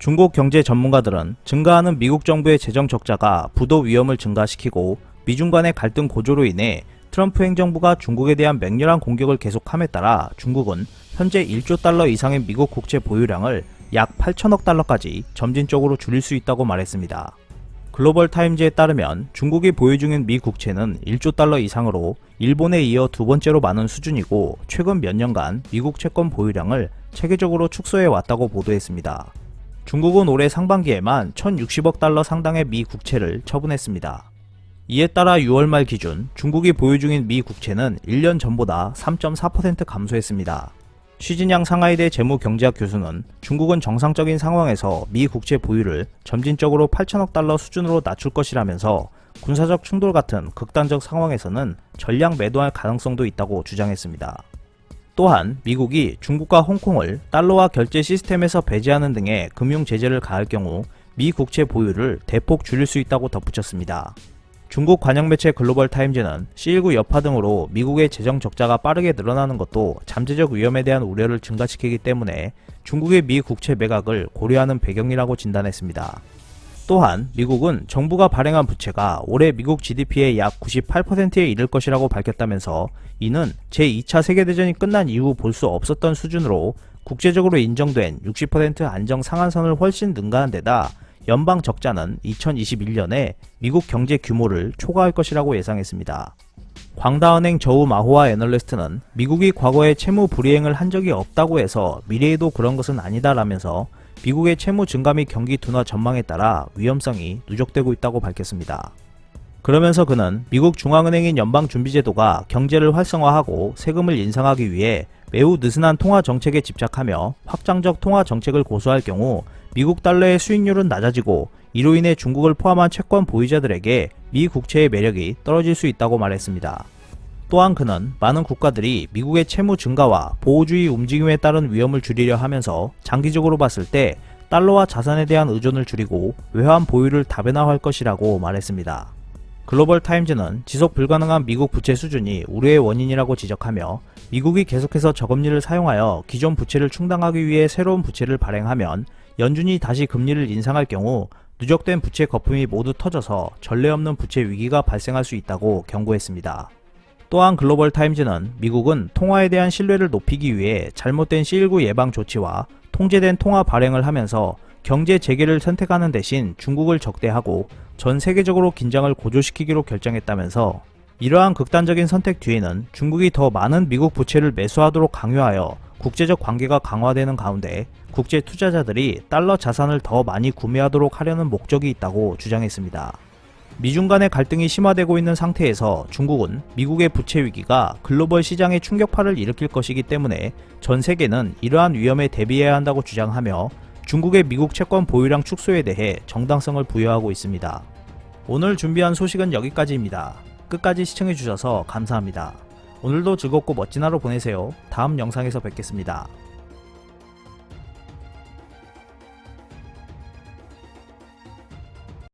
중국 경제 전문가들은 증가하는 미국 정부의 재정 적자가 부도 위험을 증가시키고 미중 간의 갈등 고조로 인해 트럼프 행정부가 중국에 대한 맹렬한 공격을 계속함에 따라 중국은 현재 1조 달러 이상의 미국 국채 보유량을 약 8천억 달러까지 점진적으로 줄일 수 있다고 말했습니다. 글로벌 타임즈에 따르면 중국이 보유 중인 미 국채는 1조 달러 이상으로 일본에 이어 두 번째로 많은 수준이고 최근 몇 년간 미국 채권 보유량을 체계적으로 축소해 왔다고 보도했습니다. 중국은 올해 상반기에만 1,060억 달러 상당의 미 국채를 처분했습니다. 이에 따라 6월 말 기준 중국이 보유 중인 미 국채는 1년 전보다 3.4% 감소했습니다. 쉬진양 상하이대 재무경제학 교수는 중국은 정상적인 상황에서 미 국채 보유를 점진적으로 8천억 달러 수준으로 낮출 것이라면서 군사적 충돌 같은 극단적 상황에서는 전량 매도할 가능성도 있다고 주장했습니다. 또한 미국이 중국과 홍콩을 달러화 결제 시스템에서 배제하는 등의 금융 제재를 가할 경우 미 국채 보유를 대폭 줄일 수 있다고 덧붙였습니다. 중국 관영 매체 글로벌 타임즈는 C19 여파 등으로 미국의 재정 적자가 빠르게 늘어나는 것도 잠재적 위험에 대한 우려를 증가시키기 때문에 중국의 미 국채 매각을 고려하는 배경이라고 진단했습니다. 또한 미국은 정부가 발행한 부채가 올해 미국 GDP의 약 98%에 이를 것이라고 밝혔다면서 이는 제2차 세계대전이 끝난 이후 볼 수 없었던 수준으로 국제적으로 인정된 60% 안정 상한선을 훨씬 능가한 데다 연방 적자는 2021년에 미국 경제 규모를 초과할 것이라고 예상했습니다. 광다은행 저우 마호아 애널리스트는 미국이 과거에 채무 불이행을 한 적이 없다고 해서 미래에도 그런 것은 아니다라면서 미국의 채무 증가 및 경기 둔화 전망에 따라 위험성이 누적되고 있다고 밝혔습니다. 그러면서 그는 미국 중앙은행인 연방준비제도가 경제를 활성화하고 세금을 인상하기 위해 매우 느슨한 통화 정책에 집착하며 확장적 통화 정책을 고수할 경우 미국 달러의 수익률은 낮아지고 이로 인해 중국을 포함한 채권 보유자들에게 미 국채의 매력이 떨어질 수 있다고 말했습니다. 또한 그는 많은 국가들이 미국의 채무 증가와 보호주의 움직임에 따른 위험을 줄이려 하면서 장기적으로 봤을 때 달러와 자산에 대한 의존을 줄이고 외환 보유를 다변화할 것이라고 말했습니다. 글로벌 타임즈는 지속 불가능한 미국 부채 수준이 우려의 원인이라고 지적하며 미국이 계속해서 저금리를 사용하여 기존 부채를 충당하기 위해 새로운 부채를 발행하면 연준이 다시 금리를 인상할 경우 누적된 부채 거품이 모두 터져서 전례 없는 부채 위기가 발생할 수 있다고 경고했습니다. 또한 글로벌 타임즈는 미국은 통화에 대한 신뢰를 높이기 위해 잘못된 C19 예방 조치와 통제된 통화 발행을 하면서 경제 재개를 선택하는 대신 중국을 적대하고 전 세계적으로 긴장을 고조시키기로 결정했다면서 이러한 극단적인 선택 뒤에는 중국이 더 많은 미국 부채를 매수하도록 강요하여 국제적 관계가 강화되는 가운데 국제 투자자들이 달러 자산을 더 많이 구매하도록 하려는 목적이 있다고 주장했습니다. 미중 간의 갈등이 심화되고 있는 상태에서 중국은 미국의 부채 위기가 글로벌 시장에 충격파를 일으킬 것이기 때문에 전 세계는 이러한 위험에 대비해야 한다고 주장하며 중국의 미국 채권 보유량 축소에 대해 정당성을 부여하고 있습니다. 오늘 준비한 소식은 여기까지입니다. 끝까지 시청해주셔서 감사합니다. 오늘도 즐겁고 멋진 하루 보내세요. 다음 영상에서 뵙겠습니다.